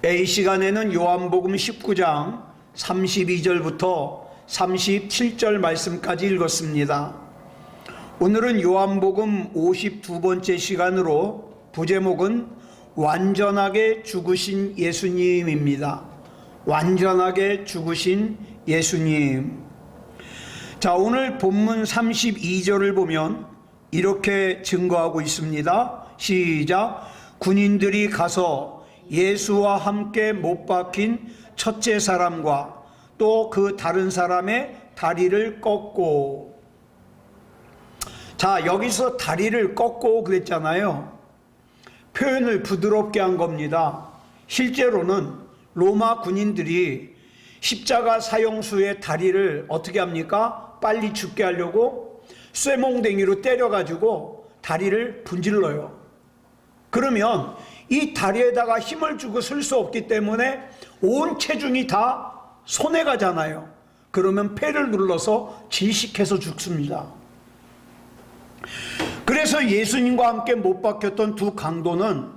이 시간에는 요한복음 19장 32절부터 37절 말씀까지 읽었습니다. 오늘은 요한복음 52번째 시간으로 부제목은 완전하게 죽으신 예수님입니다. 완전하게 죽으신 예수님. 자, 오늘 본문 32절을 보면 이렇게 증거하고 있습니다. 시작. 군인들이 가서 예수와 함께 못 박힌 첫째 사람과 또 그 다른 사람의 다리를 꺾고. 자, 여기서 다리를 꺾고 그랬잖아요. 표현을 부드럽게 한 겁니다. 실제로는 로마 군인들이 십자가 사형수의 다리를 어떻게 합니까? 빨리 죽게 하려고 쇠몽댕이로 때려가지고 다리를 분질러요. 그러면 이 다리에다가 힘을 주고 쓸 수 없기 때문에 온 체중이 다 손에 가잖아요. 그러면 폐를 눌러서 질식해서 죽습니다. 그래서 예수님과 함께 못 박혔던 두 강도는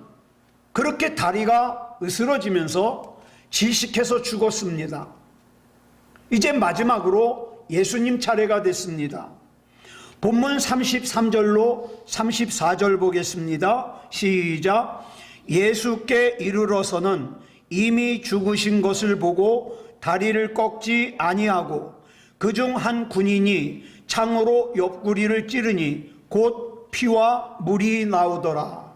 그렇게 다리가 으스러지면서 질식해서 죽었습니다. 이제 마지막으로 예수님 차례가 됐습니다. 본문 33절로 34절 보겠습니다. 시작. 예수께 이르러서는 이미 죽으신 것을 보고 다리를 꺾지 아니하고 그중 한 군인이 창으로 옆구리를 찌르니 곧 피와 물이 나오더라.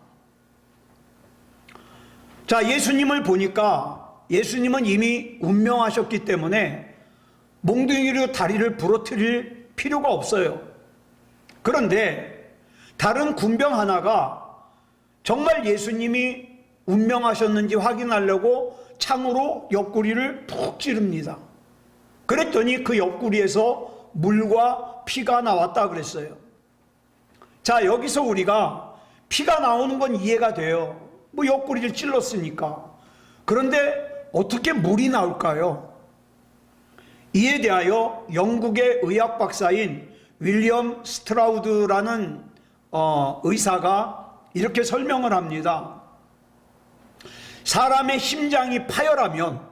자, 예수님을 보니까 예수님은 이미 운명하셨기 때문에 몽둥이로 다리를 부러뜨릴 필요가 없어요. 그런데 다른 군병 하나가 정말 예수님이 운명하셨는지 확인하려고 창으로 옆구리를 푹 찌릅니다. 그랬더니 그 옆구리에서 물과 피가 나왔다 그랬어요. 자, 여기서 우리가 피가 나오는 건 이해가 돼요. 뭐 옆구리를 찔렀으니까. 그런데 어떻게 물이 나올까요? 이에 대하여 영국의 의학 박사인 윌리엄 스트라우드라는 의사가 이렇게 설명을 합니다. 사람의 심장이 파열하면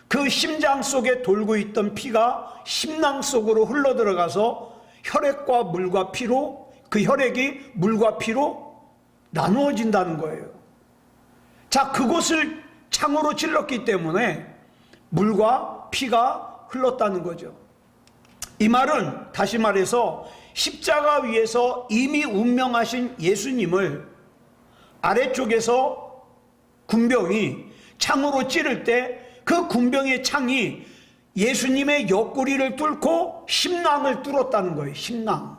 그 심장 속에 돌고 있던 피가 심낭 속으로 흘러 들어가서 혈액과 물과 피로, 그 혈액이 물과 피로 나누어진다는 거예요. 자, 그곳을 창으로 찔렀기 때문에 물과 피가 흘렀다는 거죠. 이 말은 다시 말해서 십자가 위에서 이미 운명하신 예수님을 아래쪽에서 군병이 창으로 찌를 때 그 군병의 창이 예수님의 옆구리를 뚫고 심낭을 뚫었다는 거예요. 심낭.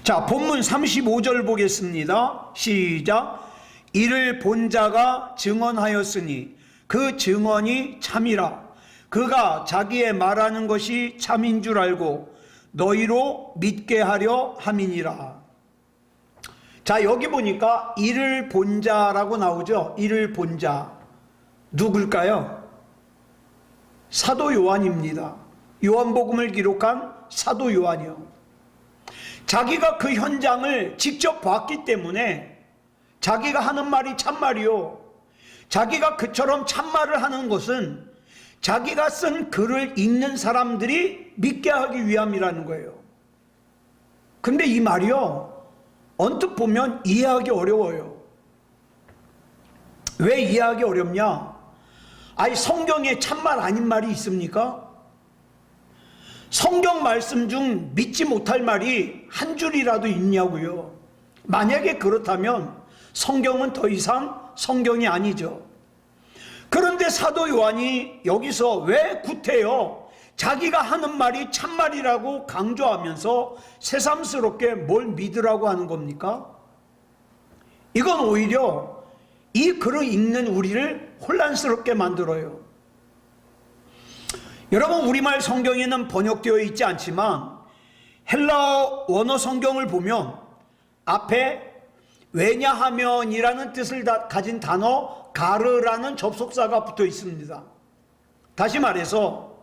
자, 본문 35절 보겠습니다. 시작. 이를 본 자가 증언하였으니 그 증언이 참이라. 그가 자기의 말하는 것이 참인 줄 알고 너희로 믿게 하려 함이니라. 자, 여기 보니까 이를 본 자라고 나오죠. 이를 본 자. 누굴까요? 사도 요한입니다. 요한복음을 기록한 사도 요한이요. 자기가 그 현장을 직접 봤기 때문에 자기가 하는 말이 참말이요. 자기가 그처럼 참말을 하는 것은 자기가 쓴 글을 읽는 사람들이 믿게 하기 위함이라는 거예요. 근데 이 말이요, 언뜻 보면 이해하기 어려워요. 왜 이해하기 어렵냐? 아니, 성경에 참말 아닌 말이 있습니까? 성경 말씀 중 믿지 못할 말이 한 줄이라도 있냐고요. 만약에 그렇다면 성경은 더 이상 성경이 아니죠. 그런데 사도 요한이 여기서 왜 구태여 자기가 하는 말이 참말이라고 강조하면서 새삼스럽게 뭘 믿으라고 하는 겁니까? 이건 오히려 이 글을 읽는 우리를 혼란스럽게 만들어요. 여러분, 우리말 성경에는 번역되어 있지 않지만 헬라어 원어 성경을 보면 앞에 왜냐하면이라는 뜻을 가진 단어 가르라는 접속사가 붙어 있습니다. 다시 말해서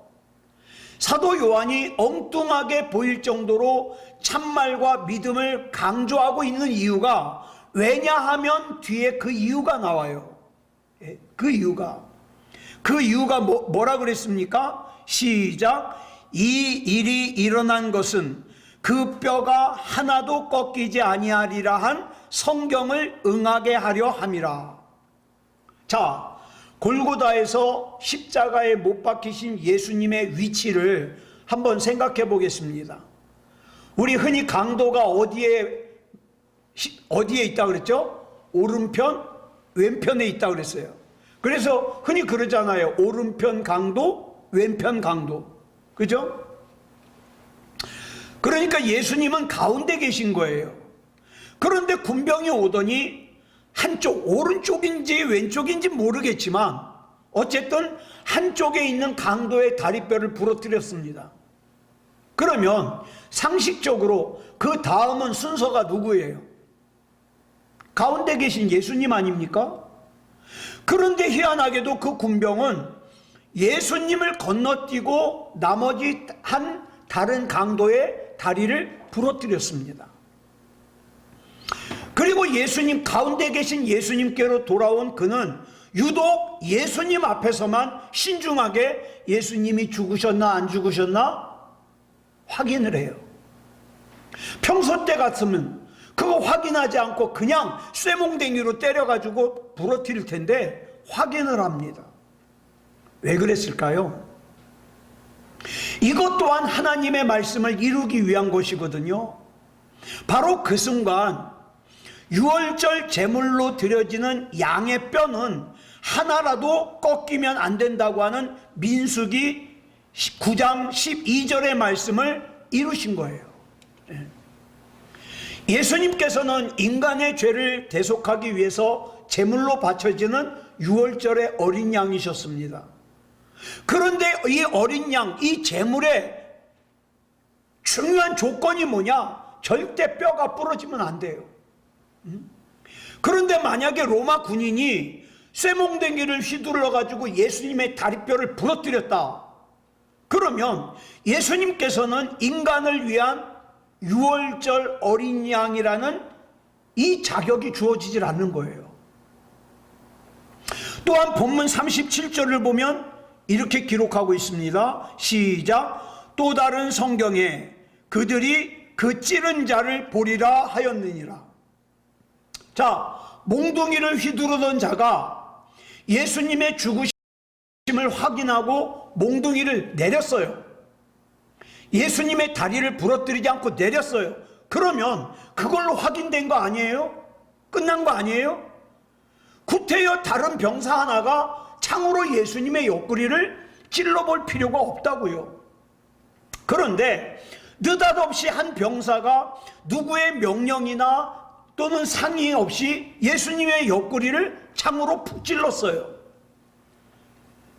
사도 요한이 엉뚱하게 보일 정도로 참말과 믿음을 강조하고 있는 이유가 왜냐하면 뒤에 그 이유가 나와요. 그 이유가 뭐라 그랬습니까? 시작. 이 일이 일어난 것은 그 뼈가 하나도 꺾이지 아니하리라 한 성경을 응하게 하려 함이라. 자, 골고다에서 십자가에 못 박히신 예수님의 위치를 한번 생각해 보겠습니다. 우리 흔히 강도가 어디에 있다 그랬죠? 오른편, 왼편에 있다 그랬어요. 그래서 흔히 그러잖아요. 오른편 강도, 왼편 강도. 그죠? 그러니까 예수님은 가운데 계신 거예요. 그런데 군병이 오더니 한쪽, 오른쪽인지 왼쪽인지 모르겠지만 어쨌든 한쪽에 있는 강도의 다리뼈를 부러뜨렸습니다. 그러면 상식적으로 그 다음은 순서가 누구예요? 가운데 계신 예수님 아닙니까? 그런데 희한하게도 그 군병은 예수님을 건너뛰고 나머지 한 다른 강도의 다리를 부러뜨렸습니다. 그리고 예수님, 가운데 계신 예수님께로 돌아온 그는 유독 예수님 앞에서만 신중하게 예수님이 죽으셨나 안 죽으셨나 확인을 해요. 평소 때 같으면 그거 확인하지 않고 그냥 쇠몽댕이로 때려가지고 부러뜨릴 텐데 확인을 합니다. 왜 그랬을까요? 이것 또한 하나님의 말씀을 이루기 위한 것이거든요. 바로 그 순간 유월절 제물로 드려지는 양의 뼈는 하나라도 꺾이면 안 된다고 하는 민수기 9장 12절의 말씀을 이루신 거예요. 예수님께서는 인간의 죄를 대속하기 위해서 제물로 바쳐지는 유월절의 어린 양이셨습니다. 그런데 이 어린 양, 이 제물의 중요한 조건이 뭐냐? 절대 뼈가 부러지면 안 돼요. 그런데 만약에 로마 군인이 쇠몽댕이를 휘둘러 가지고 예수님의 다리뼈를 부러뜨렸다. 그러면 예수님께서는 인간을 위한 유월절 어린 양이라는 이 자격이 주어지질 않는 거예요. 또한 본문 37절을 보면 이렇게 기록하고 있습니다. 시작. 또 다른 성경에 그들이 그 찌른 자를 보리라 하였느니라. 자, 몽둥이를 휘두르던 자가 예수님의 죽으심을 확인하고 몽둥이를 내렸어요. 예수님의 다리를 부러뜨리지 않고 내렸어요. 그러면 그걸로 확인된 거 아니에요? 끝난 거 아니에요? 구태여 다른 병사 하나가 창으로 예수님의 옆구리를 찔러볼 필요가 없다고요. 그런데 느닷없이 한 병사가 누구의 명령이나 또는 상의 없이 예수님의 옆구리를 창으로 푹 찔렀어요.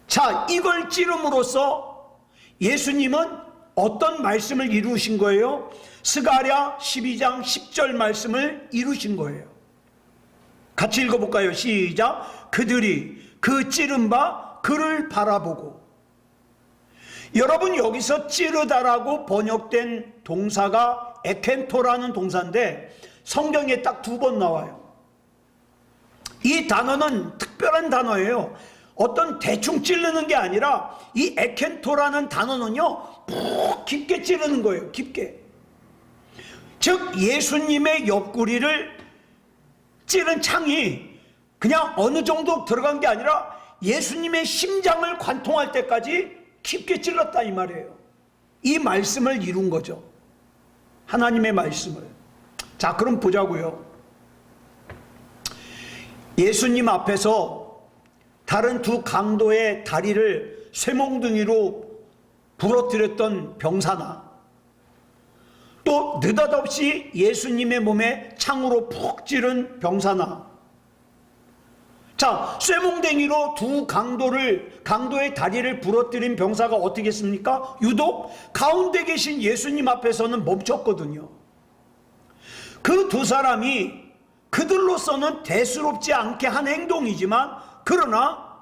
자, 이걸 찌름으로써 예수님은 어떤 말씀을 이루신 거예요? 스가랴 12장 10절 말씀을 이루신 거예요. 같이 읽어볼까요? 시작. 그들이 그 찌른 바 그를 바라보고. 여러분, 여기서 찌르다라고 번역된 동사가 에켄토라는 동사인데 성경에 딱 2번 나와요. 이 단어는 특별한 단어예요. 어떤 대충 찌르는 게 아니라 이 에켄토라는 단어는요, 푹 깊게 찌르는 거예요. 깊게. 즉 예수님의 옆구리를 찌른 창이 그냥 어느 정도 들어간 게 아니라 예수님의 심장을 관통할 때까지 깊게 찔렀다 이 말이에요. 이 말씀을 이룬 거죠. 하나님의 말씀을. 자, 그럼 보자고요. 예수님 앞에서 다른 두 강도의 다리를 쇠몽둥이로 부러뜨렸던 병사나 또 느닷없이 예수님의 몸에 창으로 푹 찌른 병사나, 자, 쇠몽댕이로 두 강도의 다리를 부러뜨린 병사가 어떻게 했습니까? 유독 가운데 계신 예수님 앞에서는 멈췄거든요. 그 두 사람이 그들로서는 대수롭지 않게 한 행동이지만, 그러나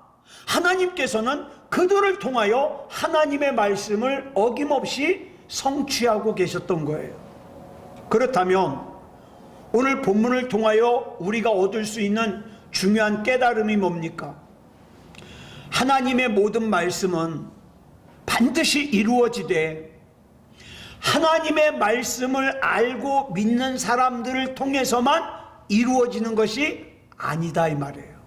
하나님께서는 그들을 통하여 하나님의 말씀을 어김없이 성취하고 계셨던 거예요. 그렇다면 오늘 본문을 통하여 우리가 얻을 수 있는 중요한 깨달음이 뭡니까? 하나님의 모든 말씀은 반드시 이루어지되 하나님의 말씀을 알고 믿는 사람들을 통해서만 이루어지는 것이 아니다 이 말이에요.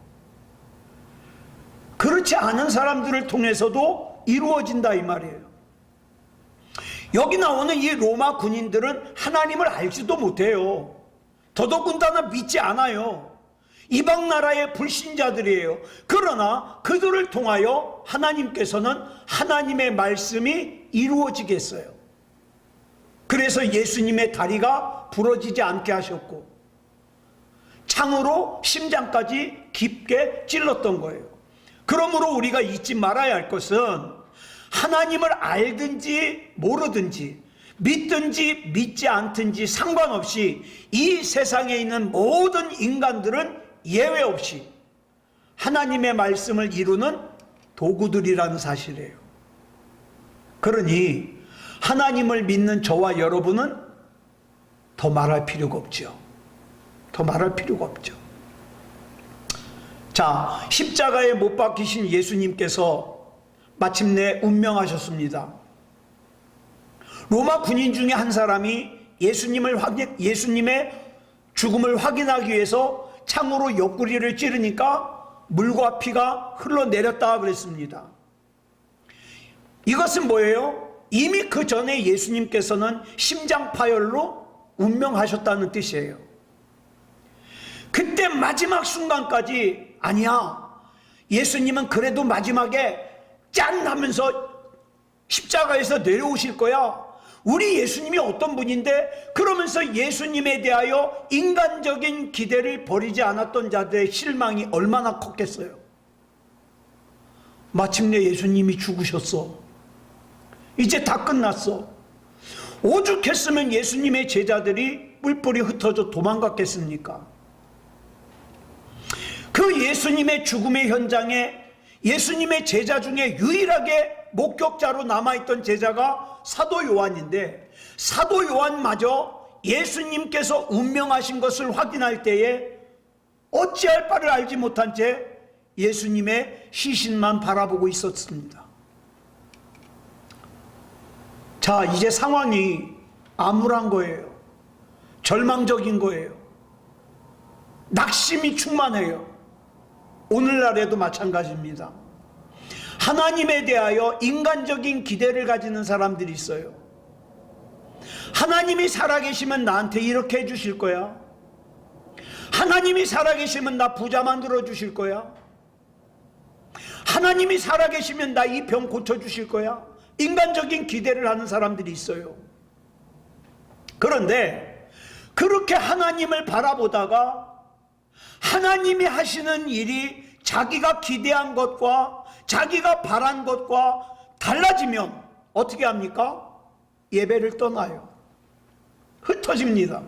그렇지 않은 사람들을 통해서도 이루어진다 이 말이에요. 여기 나오는 이 로마 군인들은 하나님을 알지도 못해요. 더더군다나 믿지 않아요. 이방 나라의 불신자들이에요. 그러나 그들을 통하여 하나님께서는 하나님의 말씀이 이루어지겠어요. 그래서 예수님의 다리가 부러지지 않게 하셨고 창으로 심장까지 깊게 찔렀던 거예요. 그러므로 우리가 잊지 말아야 할 것은 하나님을 알든지 모르든지 믿든지 믿지 않든지 상관없이 이 세상에 있는 모든 인간들은 예외 없이 하나님의 말씀을 이루는 도구들이라는 사실이에요. 그러니 하나님을 믿는 저와 여러분은 더 말할 필요가 없죠. 더 말할 필요가 없죠. 자, 십자가에 못 박히신 예수님께서 마침내 운명하셨습니다. 로마 군인 중에 한 사람이 예수님의 죽음을 확인하기 위해서 창으로 옆구리를 찌르니까 물과 피가 흘러내렸다 그랬습니다. 이것은 뭐예요? 이미 그 전에 예수님께서는 심장파열로 운명하셨다는 뜻이에요. 그때 마지막 순간까지 아니야, 예수님은 그래도 마지막에 짠 하면서 십자가에서 내려오실 거야. 우리 예수님이 어떤 분인데, 그러면서 예수님에 대하여 인간적인 기대를 버리지 않았던 자들의 실망이 얼마나 컸겠어요. 마침내 예수님이 죽으셨어. 이제 다 끝났어. 오죽했으면 예수님의 제자들이 뿔뿔이 흩어져 도망갔겠습니까? 그 예수님의 죽음의 현장에 예수님의 제자 중에 유일하게 목격자로 남아있던 제자가 사도 요한인데, 사도 요한마저 예수님께서 운명하신 것을 확인할 때에 어찌할 바를 알지 못한 채 예수님의 시신만 바라보고 있었습니다. 자, 이제 상황이 암울한 거예요. 절망적인 거예요. 낙심이 충만해요. 오늘날에도 마찬가지입니다. 하나님에 대하여 인간적인 기대를 가지는 사람들이 있어요. 하나님이 살아계시면 나한테 이렇게 해주실 거야. 하나님이 살아계시면 나 부자 만들어 주실 거야. 하나님이 살아계시면 나 이 병 고쳐주실 거야. 인간적인 기대를 하는 사람들이 있어요. 그런데 그렇게 하나님을 바라보다가 하나님이 하시는 일이 자기가 기대한 것과 자기가 바란 것과 달라지면 어떻게 합니까? 예배를 떠나요. 흩어집니다.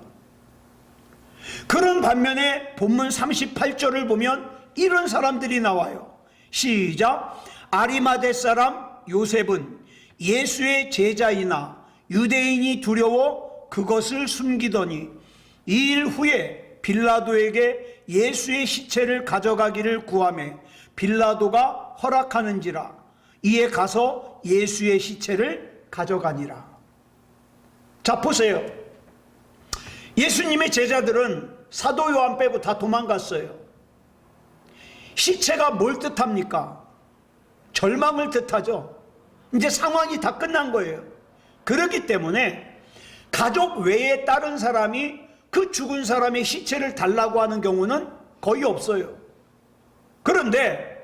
그런 반면에 본문 38절을 보면 이런 사람들이 나와요. 시작. 아리마대 사람 요셉은 예수의 제자이나 유대인이 두려워 그것을 숨기더니 2일 후에 빌라도에게 예수의 시체를 가져가기를 구하매 빌라도가 허락하는지라. 이에 가서 예수의 시체를 가져가니라. 자, 보세요. 예수님의 제자들은 사도 요한 빼고 다 도망갔어요. 시체가 뭘 뜻합니까? 절망을 뜻하죠. 이제 상황이 다 끝난 거예요. 그렇기 때문에 가족 외에 다른 사람이 그 죽은 사람의 시체를 달라고 하는 경우는 거의 없어요. 그런데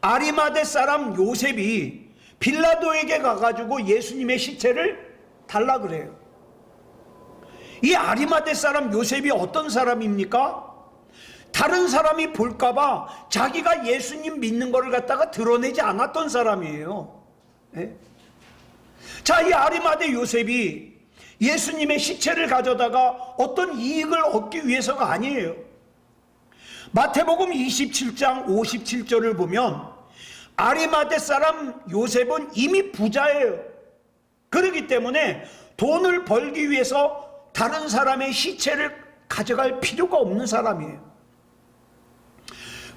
아리마대 사람 요셉이 빌라도에게 가가지고 예수님의 시체를 달라 그래요. 이 아리마대 사람 요셉이 어떤 사람입니까? 다른 사람이 볼까봐 자기가 예수님 믿는 거를 갖다가 드러내지 않았던 사람이에요. 네? 자, 이 아리마대 요셉이 예수님의 시체를 가져다가 어떤 이익을 얻기 위해서가 아니에요. 마태복음 27장 57절을 보면 아리마대 사람 요셉은 이미 부자예요. 그렇기 때문에 돈을 벌기 위해서 다른 사람의 시체를 가져갈 필요가 없는 사람이에요.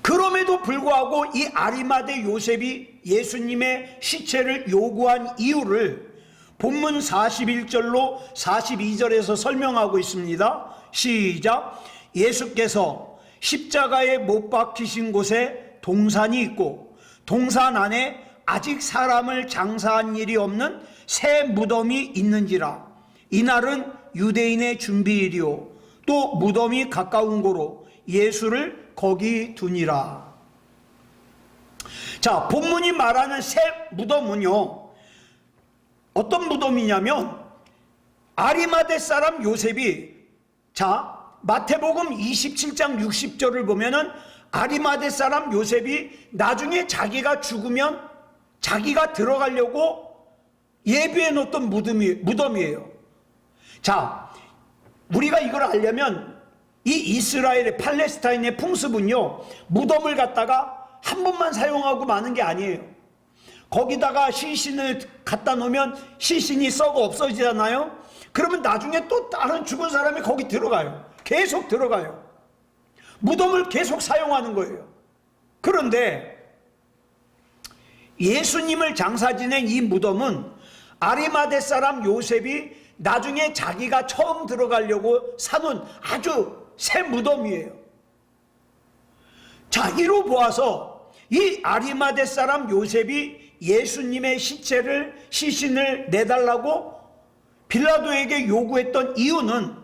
그럼에도 불구하고 이 아리마대 요셉이 예수님의 시체를 요구한 이유를 본문 41절로 42절에서 설명하고 있습니다. 시작. 예수께서 십자가에 못 박히신 곳에 동산이 있고 동산 안에 아직 사람을 장사한 일이 없는 새 무덤이 있는지라. 이날은 유대인의 준비일이요 또 무덤이 가까운 고로 예수를 거기 두니라. 자, 본문이 말하는 새 무덤은요, 어떤 무덤이냐면 아리마대 사람 요셉이, 자, 마태복음 27장 60절을 보면은 아리마대 사람 요셉이 나중에 자기가 죽으면 자기가 들어가려고 예비해 놓던 무덤이에요. 자, 우리가 이걸 알려면 이 이스라엘의 팔레스타인의 풍습은요, 무덤을 갖다가 한 번만 사용하고 마는 게 아니에요. 거기다가 시신을 갖다 놓으면 시신이 썩어 없어지잖아요. 그러면 나중에 또 다른 죽은 사람이 거기 들어가요. 계속 들어가요. 무덤을 계속 사용하는 거예요. 그런데 예수님을 장사 지낸 이 무덤은 아리마대 사람 요셉이 나중에 자기가 처음 들어가려고 사놓은 아주 새 무덤이에요. 자, 이로 보아서 이 아리마대 사람 요셉이 예수님의 시신을 내달라고 빌라도에게 요구했던 이유는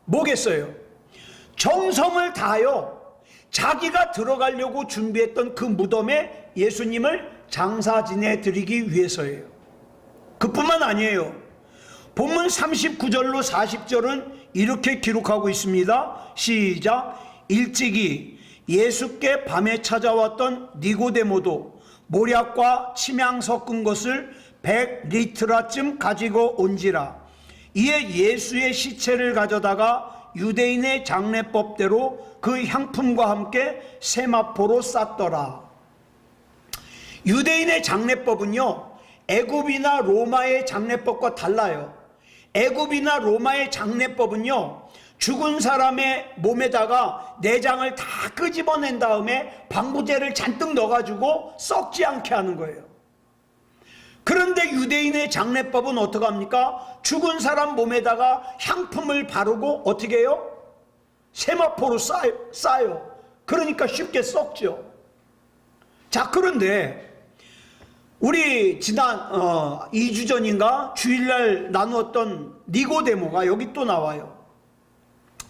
뭐겠어요? 정성을 다하여 자기가 들어가려고 준비했던 그 무덤에 예수님을 장사 지내드리기 위해서예요. 그뿐만 아니에요. 본문 39절로 40절은 이렇게 기록하고 있습니다. 시작. 일찍이 예수께 밤에 찾아왔던 니고데모도 모략과 침향 섞은 것을 100리트라쯤 가지고 온지라. 이에 예수의 시체를 가져다가 유대인의 장례법대로 그 향품과 함께 세마포로 쌌더라. 유대인의 장례법은요, 애굽이나 로마의 장례법과 달라요. 애굽이나 로마의 장례법은요, 죽은 사람의 몸에다가 내장을 다 끄집어낸 다음에 방부제를 잔뜩 넣어가지고 썩지 않게 하는 거예요. 그런데 유대인의 장례법은 어떻게 합니까? 죽은 사람 몸에다가 향품을 바르고 어떻게 해요? 세마포로 싸요. 그러니까 쉽게 썩죠. 자, 그런데 우리 지난 2주 전인가 주일날 나누었던 니고데모가 여기 또 나와요.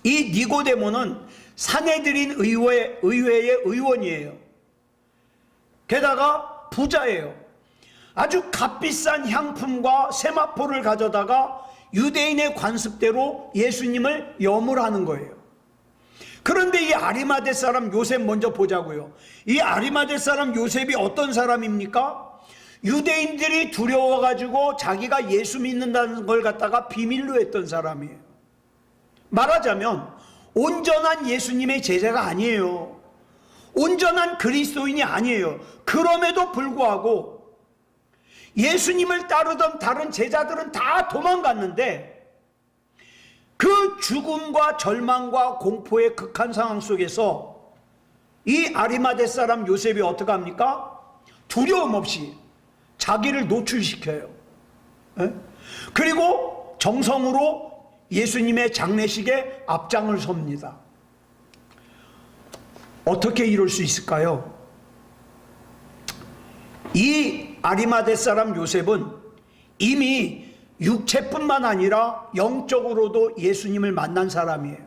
이 니고데모는 산헤드린 의회의 의원이에요. 게다가 부자예요. 아주 값비싼 향품과 세마포를 가져다가 유대인의 관습대로 예수님을 염을하는 거예요. 그런데 이 아리마대 사람 요셉 먼저 보자고요. 이 아리마대 사람 요셉이 어떤 사람입니까? 유대인들이 두려워가지고 자기가 예수 믿는다는 걸 갖다가 비밀로 했던 사람이에요. 말하자면 온전한 예수님의 제자가 아니에요. 온전한 그리스도인이 아니에요. 그럼에도 불구하고 예수님을 따르던 다른 제자들은 다 도망갔는데 그 죽음과 절망과 공포의 극한 상황 속에서 이 아리마대 사람 요셉이 어떻게 합니까? 두려움 없이 자기를 노출시켜요. 그리고 정성으로 예수님의 장례식에 앞장을 섭니다. 어떻게 이럴 수 있을까요? 이 아리마대 사람 요셉은 이미 육체뿐만 아니라 영적으로도 예수님을 만난 사람이에요.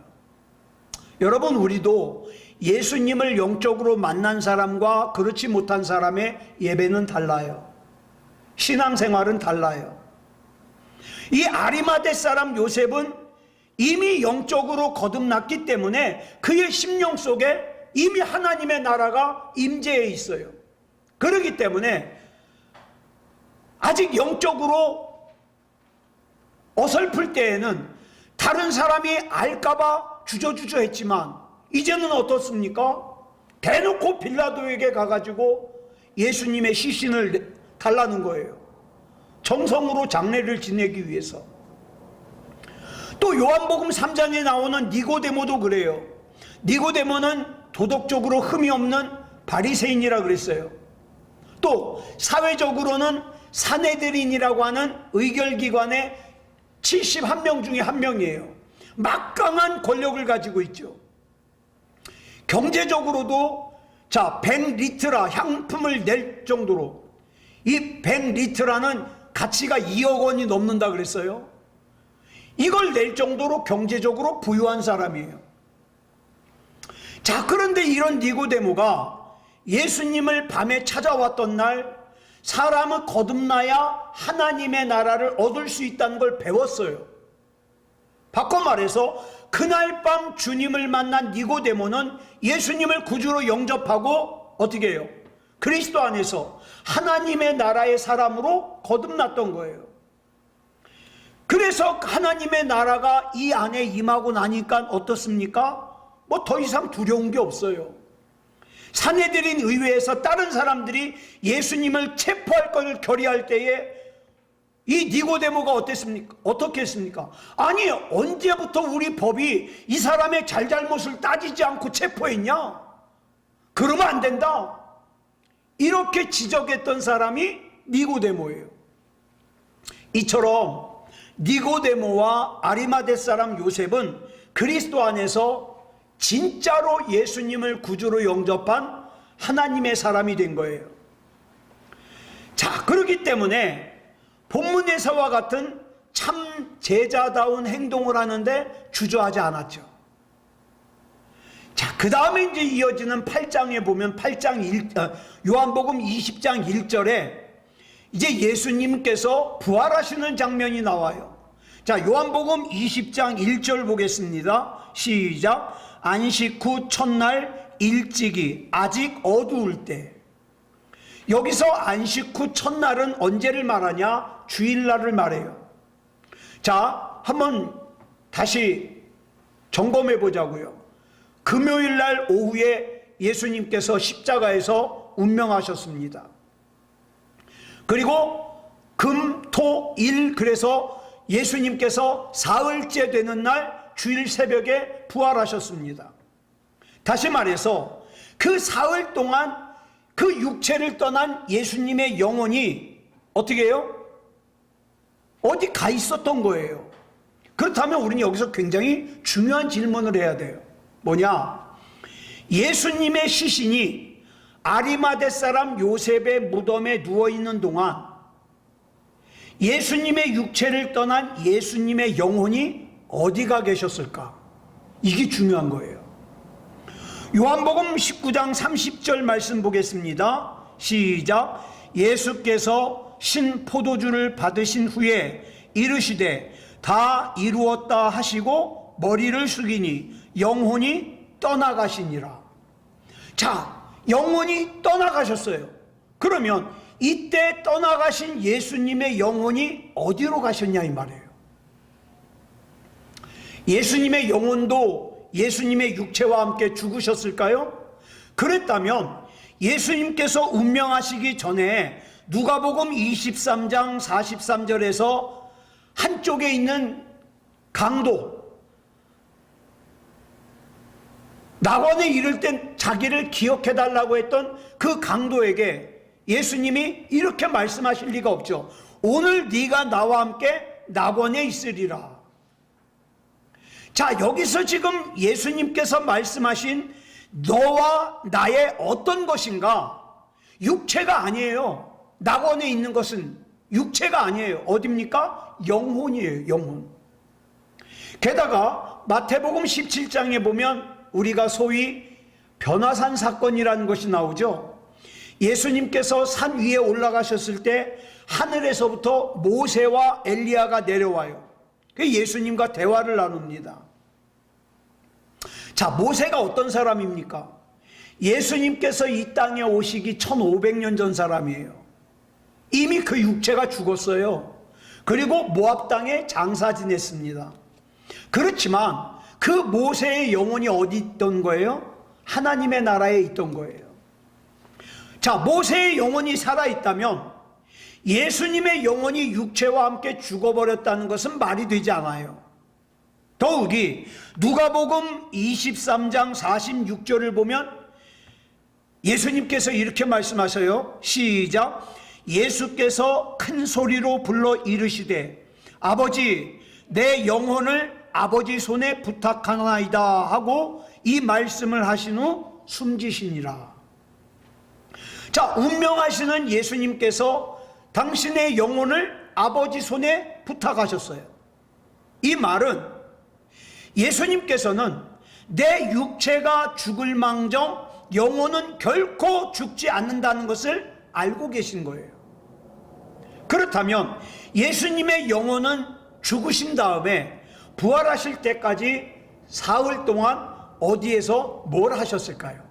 여러분, 우리도 예수님을 영적으로 만난 사람과 그렇지 못한 사람의 예배는 달라요. 신앙생활은 달라요. 이 아리마대 사람 요셉은 이미 영적으로 거듭났기 때문에 그의 심령 속에 이미 하나님의 나라가 임재해 있어요. 그렇기 때문에 아직 영적으로 어설플 때에는 다른 사람이 알까봐 주저주저 했지만 이제는 어떻습니까? 대놓고 빌라도에게 가가지고 예수님의 시신을 달라는 거예요. 정성으로 장례를 지내기 위해서. 또 요한복음 3장에 나오는 니고데모도 그래요. 니고데모는 도덕적으로 흠이 없는 바리새인이라 그랬어요. 또 사회적으로는 산헤드린이라고 하는 의결기관의 71명 중에 한 명이에요. 막강한 권력을 가지고 있죠. 경제적으로도 100리트라 향품을 낼 정도로, 이 100리트라는 가치가 2억 원이 넘는다 그랬어요. 이걸 낼 정도로 경제적으로 부유한 사람이에요. 그런데 이런 니고데모가 예수님을 밤에 찾아왔던 날, 사람은 거듭나야 하나님의 나라를 얻을 수 있다는 걸 배웠어요. 바꿔 말해서 그날 밤 주님을 만난 니고데모는 예수님을 구주로 영접하고 어떻게 해요? 그리스도 안에서 하나님의 나라의 사람으로 거듭났던 거예요. 그래서 하나님의 나라가 이 안에 임하고 나니까 어떻습니까? 더 이상 두려운 게 없어요. 산헤드린 의회에서 다른 사람들이 예수님을 체포할 것을 결의할 때에 이 니고데모가 어땠습니까? 어떻게 했습니까? 아니, 언제부터 우리 법이 이 사람의 잘잘못을 따지지 않고 체포했냐? 그러면 안 된다. 이렇게 지적했던 사람이 니고데모예요. 이처럼 니고데모와 아리마대 사람 요셉은 그리스도 안에서 진짜로 예수님을 구주로 영접한 하나님의 사람이 된 거예요. 그렇기 때문에 본문에서와 같은 참 제자다운 행동을 하는데 주저하지 않았죠. 그 다음에 이제 이어지는 8장에 보면 요한복음 20장 1절에 이제 예수님께서 부활하시는 장면이 나와요. 요한복음 20장 1절 보겠습니다. 시작. 안식 후 첫날 일찍이 아직 어두울 때. 여기서 안식 후 첫날은 언제를 말하냐? 주일날을 말해요. 한번 다시 점검해 보자고요. 금요일날 오후에 예수님께서 십자가에서 운명하셨습니다. 그리고 금, 토, 일, 그래서 예수님께서 사흘째 되는 날 주일 새벽에 부활하셨습니다. 다시 말해서 그 사흘 동안 그 육체를 떠난 예수님의 영혼이 어떻게 해요? 어디 가 있었던 거예요. 그렇다면 우리는 여기서 굉장히 중요한 질문을 해야 돼요. 뭐냐? 예수님의 시신이 아리마대 사람 요셉의 무덤에 누워있는 동안 예수님의 육체를 떠난 예수님의 영혼이 어디가 계셨을까? 이게 중요한 거예요. 요한복음 19장 30절 말씀 보겠습니다. 시작. 예수께서 신 포도주를 받으신 후에 이르시되 다 이루었다 하시고 머리를 숙이니 영혼이 떠나가시니라. 영혼이 떠나가셨어요. 그러면 이때 떠나가신 예수님의 영혼이 어디로 가셨냐 이 말이에요. 예수님의 영혼도 예수님의 육체와 함께 죽으셨을까요? 그랬다면 예수님께서 운명하시기 전에 누가복음 23장 43절에서 한쪽에 있는 강도, 낙원에 이를 땐 자기를 기억해달라고 했던 그 강도에게 예수님이 이렇게 말씀하실 리가 없죠. 오늘 네가 나와 함께 낙원에 있으리라. 여기서 지금 예수님께서 말씀하신 너와 나의 어떤 것인가? 육체가 아니에요. 낙원에 있는 것은 육체가 아니에요. 어딥니까? 영혼이에요. 영혼. 게다가 마태복음 17장에 보면 우리가 소위 변화산 사건이라는 것이 나오죠. 예수님께서 산 위에 올라가셨을 때 하늘에서부터 모세와 엘리야가 내려와요. 예수님과 대화를 나눕니다. 모세가 어떤 사람입니까? 예수님께서 이 땅에 오시기 1500년 전 사람이에요. 이미 그 육체가 죽었어요. 그리고 모압 땅에 장사 지냈습니다. 그렇지만 그 모세의 영혼이 어디 있던 거예요? 하나님의 나라에 있던 거예요. 모세의 영혼이 살아있다면 예수님의 영혼이 육체와 함께 죽어버렸다는 것은 말이 되지 않아요. 더욱이 누가복음 23장 46절을 보면 예수님께서 이렇게 말씀하셔요. 시작. 예수께서 큰 소리로 불러 이르시되 아버지 내 영혼을 아버지 손에 부탁하나이다 하고 이 말씀을 하신 후 숨지시니라. 자, 운명하시는 예수님께서 당신의 영혼을 아버지 손에 부탁하셨어요. 이 말은 예수님께서는 내 육체가 죽을 망정 영혼은 결코 죽지 않는다는 것을 알고 계신 거예요. 그렇다면 예수님의 영혼은 죽으신 다음에 부활하실 때까지 사흘 동안 어디에서 뭘 하셨을까요?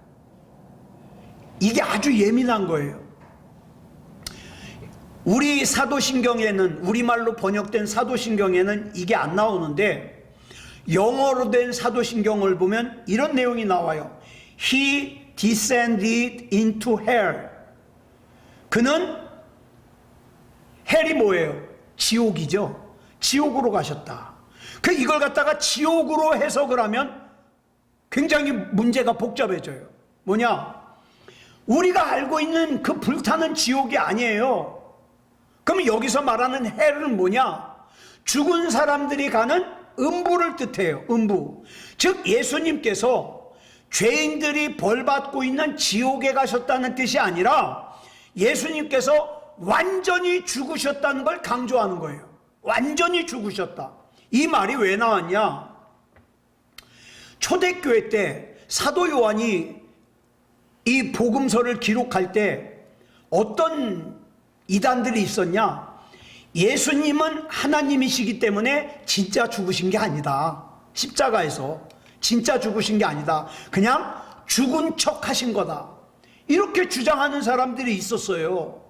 이게 아주 예민한 거예요. 우리 사도신경에는, 우리말로 번역된 사도신경에는 이게 안 나오는데 영어로 된 사도신경을 보면 이런 내용이 나와요. He descended into hell. 그는, 헬이 뭐예요? 지옥이죠. 지옥으로 가셨다. 이걸 갖다가 지옥으로 해석을 하면 굉장히 문제가 복잡해져요. 뭐냐? 우리가 알고 있는 그 불타는 지옥이 아니에요. 그럼 여기서 말하는 헬은 뭐냐? 죽은 사람들이 가는 음부를 뜻해요. 음부. 즉 예수님께서 죄인들이 벌받고 있는 지옥에 가셨다는 뜻이 아니라 예수님께서 완전히 죽으셨다는 걸 강조하는 거예요. 완전히 죽으셨다. 이 말이 왜 나왔냐? 초대교회 때 사도 요한이 이 복음서를 기록할 때 어떤 이단들이 있었냐? 예수님은 하나님이시기 때문에 진짜 죽으신 게 아니다. 십자가에서 진짜 죽으신 게 아니다. 그냥 죽은 척 하신 거다. 이렇게 주장하는 사람들이 있었어요.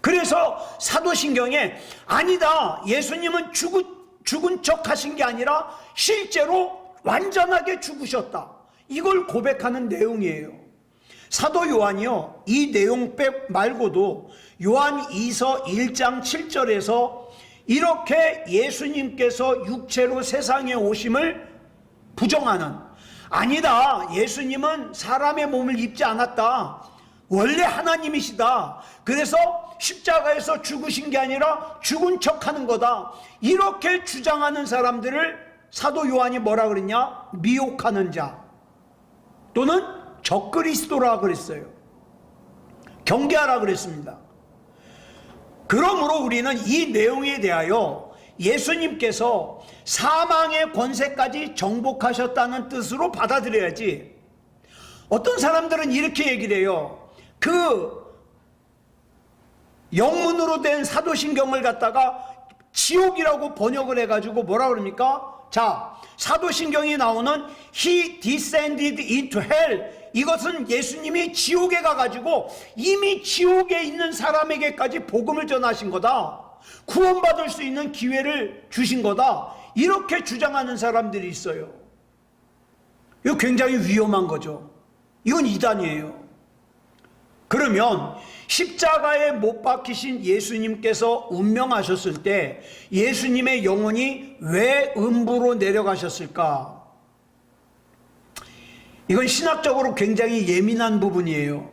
그래서 사도신경에 아니다. 예수님은 죽은 척 하신 게 아니라 실제로 완전하게 죽으셨다. 이걸 고백하는 내용이에요. 사도 요한이요, 이 내용 말고도 요한 2서 1장 7절에서 이렇게 예수님께서 육체로 세상에 오심을 부정하는, 아니다, 예수님은 사람의 몸을 입지 않았다, 원래 하나님이시다, 그래서 십자가에서 죽으신 게 아니라 죽은 척하는 거다, 이렇게 주장하는 사람들을 사도 요한이 뭐라 그랬냐? 미혹하는 자 또는 적그리스도라 그랬어요. 경계하라 그랬습니다. 그러므로 우리는 이 내용에 대하여 예수님께서 사망의 권세까지 정복하셨다는 뜻으로 받아들여야지. 어떤 사람들은 이렇게 얘기를 해요. 그 영문으로 된 사도신경을 갖다가 지옥이라고 번역을 해가지고 뭐라 그럽니까? 자, 사도신경이 나오는 He descended into hell, 이것은 예수님이 지옥에 가가지고 이미 지옥에 있는 사람에게까지 복음을 전하신 거다, 구원받을 수 있는 기회를 주신 거다, 이렇게 주장하는 사람들이 있어요. 이거 굉장히 위험한 거죠. 이건 이단이에요. 그러면 십자가에 못 박히신 예수님께서 운명하셨을 때 예수님의 영혼이 왜 음부로 내려가셨을까? 이건 신학적으로 굉장히 예민한 부분이에요.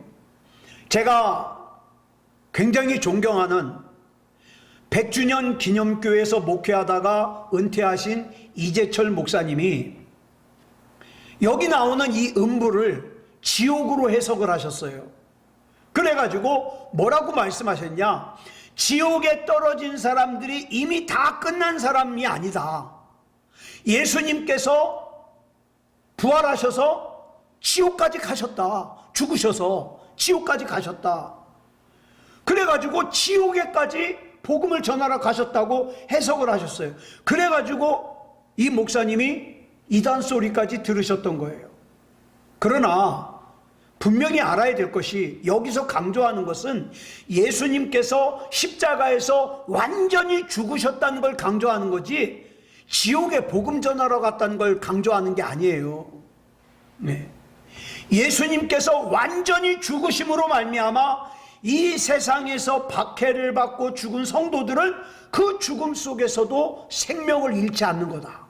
제가 굉장히 존경하는 100주년 기념교회에서 목회하다가 은퇴하신 이재철 목사님이 여기 나오는 이 음부를 지옥으로 해석을 하셨어요. 그래가지고 뭐라고 말씀하셨냐? 지옥에 떨어진 사람들이 이미 다 끝난 사람이 아니다. 예수님께서 부활하셔서 지옥까지 가셨다. 죽으셔서 지옥까지 가셨다. 그래가지고 지옥에까지 복음을 전하러 가셨다고 해석을 하셨어요. 그래가지고 이 목사님이 이단 소리까지 들으셨던 거예요. 그러나 분명히 알아야 될 것이, 여기서 강조하는 것은 예수님께서 십자가에서 완전히 죽으셨다는 걸 강조하는 거지 지옥에 복음 전하러 갔다는 걸 강조하는 게 아니에요. 네. 예수님께서 완전히 죽으심으로 말미암아 이 세상에서 박해를 받고 죽은 성도들은 그 죽음 속에서도 생명을 잃지 않는 거다.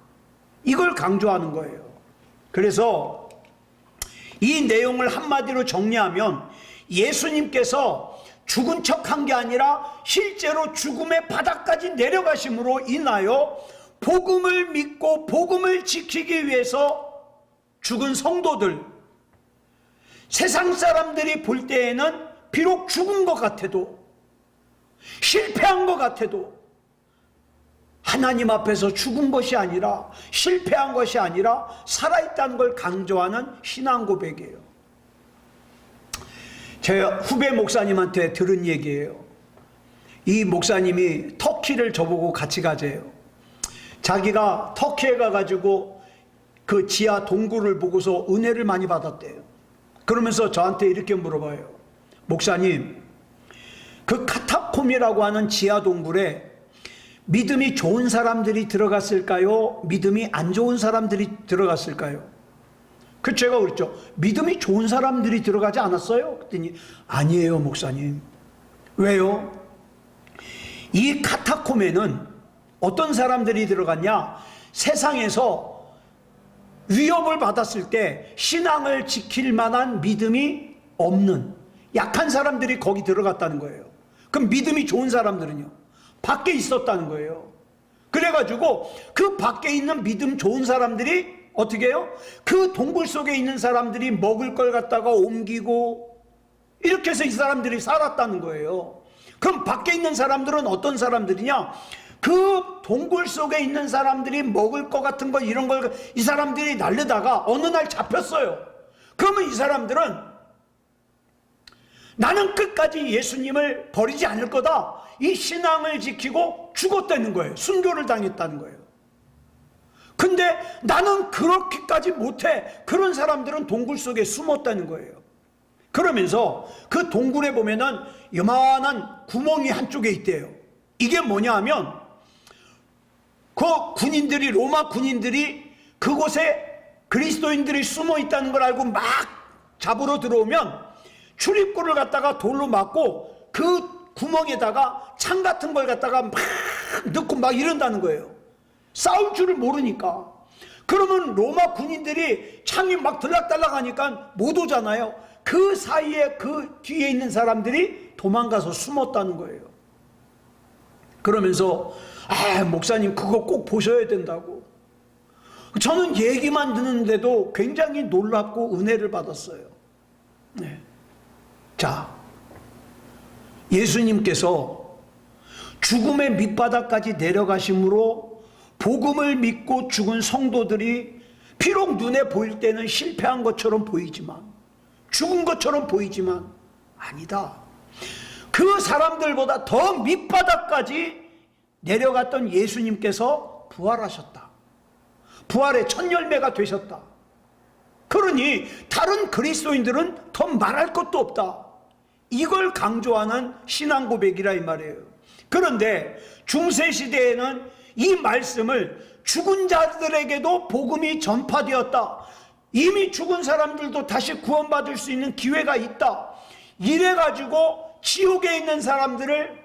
이걸 강조하는 거예요. 그래서 이 내용을 한마디로 정리하면 예수님께서 죽은 척한 게 아니라 실제로 죽음의 바닥까지 내려가심으로 인하여 복음을 믿고 복음을 지키기 위해서 죽은 성도들, 세상 사람들이 볼 때에는 비록 죽은 것 같아도, 실패한 것 같아도 하나님 앞에서 죽은 것이 아니라, 실패한 것이 아니라 살아있다는 걸 강조하는 신앙 고백이에요. 제 후배 목사님한테 들은 얘기예요. 이 목사님이 터키를 저보고 같이 가재요. 자기가 터키에 가가지고 그 지하 동굴을 보고서 은혜를 많이 받았대요. 그러면서 저한테 이렇게 물어봐요. 목사님, 그 카타콤이라고 하는 지하 동굴에 믿음이 좋은 사람들이 들어갔을까요? 믿음이 안 좋은 사람들이 들어갔을까요? 그 제가 그랬죠. 믿음이 좋은 사람들이 들어가지 않았어요? 그랬더니 아니에요, 목사님. 왜요? 이 카타콤에는 어떤 사람들이 들어갔냐? 세상에서 위협을 받았을 때 신앙을 지킬 만한 믿음이 없는 약한 사람들이 거기 들어갔다는 거예요. 그럼 믿음이 좋은 사람들은요? 밖에 있었다는 거예요. 그래가지고 그 밖에 있는 믿음 좋은 사람들이 어떻게 해요? 그 동굴 속에 있는 사람들이 먹을 걸 갖다가 옮기고 이렇게 해서 이 사람들이 살았다는 거예요. 그럼 밖에 있는 사람들은 어떤 사람들이냐? 그 동굴 속에 있는 사람들이 먹을 것 같은 거 이런 걸 이 사람들이 날르다가 어느 날 잡혔어요. 그러면 이 사람들은 나는 끝까지 예수님을 버리지 않을 거다. 이 신앙을 지키고 죽었다는 거예요. 순교를 당했다는 거예요. 근데 나는 그렇게까지 못해. 그런 사람들은 동굴 속에 숨었다는 거예요. 그러면서 그 동굴에 보면은 요만한 구멍이 한쪽에 있대요. 이게 뭐냐 하면 그 군인들이, 로마 군인들이 그곳에 그리스도인들이 숨어 있다는 걸 알고 막 잡으러 들어오면 출입구를 갖다가 돌로 막고 그 구멍에다가 창 같은 걸 갖다가 막 넣고 막 이런다는 거예요. 싸울 줄을 모르니까. 그러면 로마 군인들이 창이 막 들락달락 하니까 못 오잖아요. 그 사이에 그 뒤에 있는 사람들이 도망가서 숨었다는 거예요. 그러면서 목사님 그거 꼭 보셔야 된다고. 저는 얘기만 듣는데도 굉장히 놀랍고 은혜를 받았어요. 네. 자, 예수님께서 죽음의 밑바닥까지 내려가심으로 복음을 믿고 죽은 성도들이 비록 눈에 보일 때는 실패한 것처럼 보이지만, 죽은 것처럼 보이지만 아니다. 그 사람들보다 더 밑바닥까지 내려갔던 예수님께서 부활하셨다. 부활의 첫 열매가 되셨다. 그러니 다른 그리스도인들은 더 말할 것도 없다. 이걸 강조하는 신앙 고백이라 이 말이에요. 그런데 중세시대에는 이 말씀을 죽은 자들에게도 복음이 전파되었다. 이미 죽은 사람들도 다시 구원받을 수 있는 기회가 있다. 이래가지고 지옥에 있는 사람들을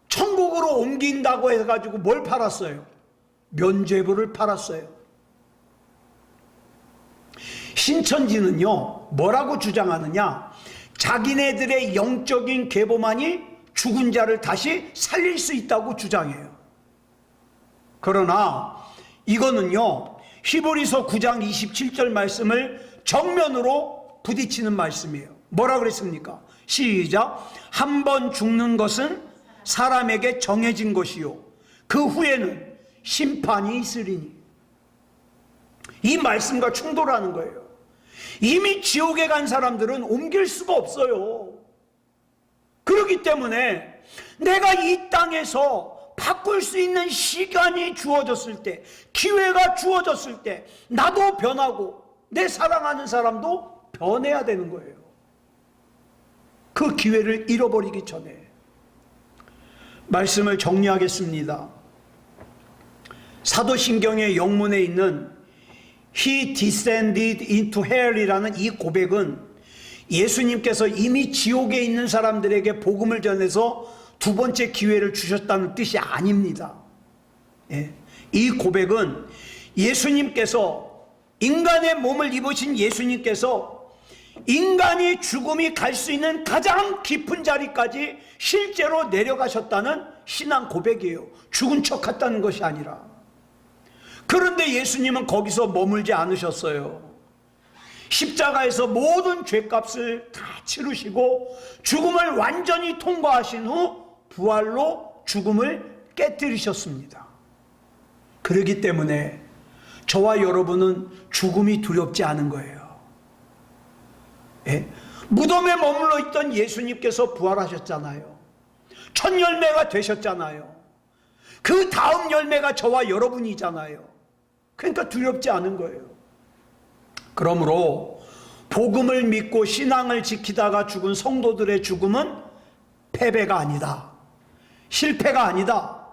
천국으로 옮긴다고 해가지고 뭘 팔았어요? 면죄부를 팔았어요. 신천지는요, 뭐라고 주장하느냐? 자기네들의 영적인 계보만이 죽은 자를 다시 살릴 수 있다고 주장해요. 그러나 이거는요, 히브리서 9장 27절 말씀을 정면으로 부딪히는 말씀이에요. 뭐라 그랬습니까? 시작. 한 번 죽는 것은 사람에게 정해진 것이요 그 후에는 심판이 있으리니. 이 말씀과 충돌하는 거예요. 이미 지옥에 간 사람들은 옮길 수가 없어요. 그렇기 때문에 내가 이 땅에서 바꿀 수 있는 시간이 주어졌을 때, 기회가 주어졌을 때 나도 변하고 내 사랑하는 사람도 변해야 되는 거예요. 그 기회를 잃어버리기 전에. 말씀을 정리하겠습니다. 사도신경의 영문에 있는 He descended into hell이라는 이 고백은 예수님께서 이미 지옥에 있는 사람들에게 복음을 전해서 두 번째 기회를 주셨다는 뜻이 아닙니다. 예. 이 고백은 예수님께서, 인간의 몸을 입으신 예수님께서 인간이 죽음이 갈 수 있는 가장 깊은 자리까지 실제로 내려가셨다는 신앙 고백이에요. 죽은 척 했다는 것이 아니라. 그런데 예수님은 거기서 머물지 않으셨어요. 십자가에서 모든 죄값을 다 치르시고 죽음을 완전히 통과하신 후 부활로 죽음을 깨뜨리셨습니다. 그렇기 때문에 저와 여러분은 죽음이 두렵지 않은 거예요. 예? 무덤에 머물러 있던 예수님께서 부활하셨잖아요. 첫 열매가 되셨잖아요. 그 다음 열매가 저와 여러분이잖아요. 그러니까 두렵지 않은 거예요. 그러므로 복음을 믿고 신앙을 지키다가 죽은 성도들의 죽음은 패배가 아니다. 실패가 아니다.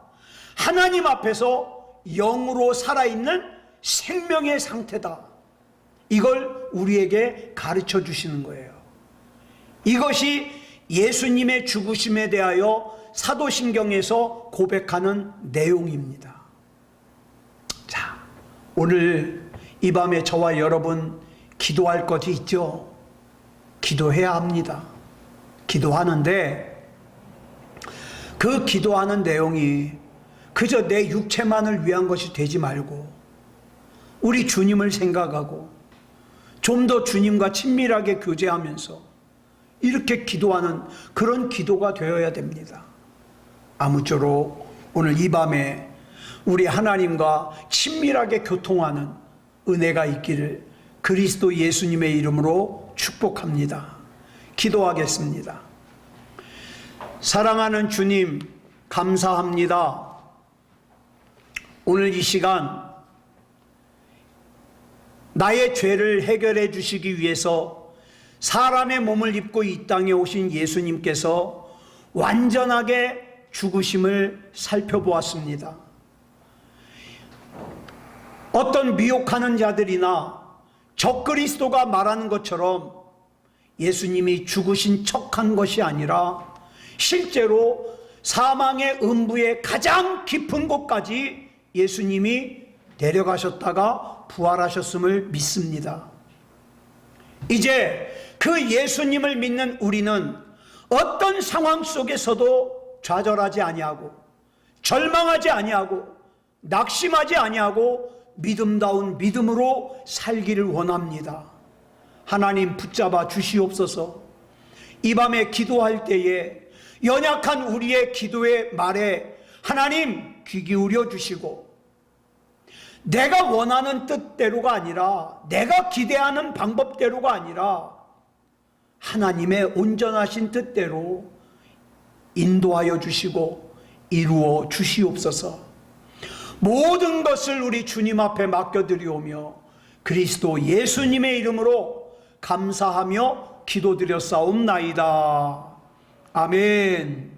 하나님 앞에서 영으로 살아있는 생명의 상태다. 이걸 우리에게 가르쳐 주시는 거예요. 이것이 예수님의 죽으심에 대하여 사도신경에서 고백하는 내용입니다. 자, 오늘 이 밤에 저와 여러분 기도할 것이 있죠. 기도해야 합니다. 기도하는데 그 기도하는 내용이 그저 내 육체만을 위한 것이 되지 말고 우리 주님을 생각하고 좀 더 주님과 친밀하게 교제하면서 이렇게 기도하는 그런 기도가 되어야 됩니다. 아무쪼록 오늘 이 밤에 우리 하나님과 친밀하게 교통하는 은혜가 있기를 그리스도 예수님의 이름으로 축복합니다. 기도하겠습니다. 사랑하는 주님, 감사합니다. 오늘 이 시간 나의 죄를 해결해 주시기 위해서 사람의 몸을 입고 이 땅에 오신 예수님께서 완전하게 죽으심을 살펴보았습니다. 어떤 미혹하는 자들이나 적그리스도가 말하는 것처럼 예수님이 죽으신 척한 것이 아니라 실제로 사망의 음부의 가장 깊은 곳까지 예수님이 내려가셨다가 부활하셨음을 믿습니다. 이제 그 예수님을 믿는 우리는 어떤 상황 속에서도 좌절하지 아니하고 절망하지 아니하고 낙심하지 아니하고 믿음다운 믿음으로 살기를 원합니다. 하나님 붙잡아 주시옵소서. 이 밤에 기도할 때에 연약한 우리의 기도의 말에 하나님 귀 기울여 주시고 내가 원하는 뜻대로가 아니라 내가 기대하는 방법대로가 아니라 하나님의 온전하신 뜻대로 인도하여 주시고 이루어 주시옵소서. 모든 것을 우리 주님 앞에 맡겨드리오며 그리스도 예수님의 이름으로 감사하며 기도드렸사옵나이다. 아멘.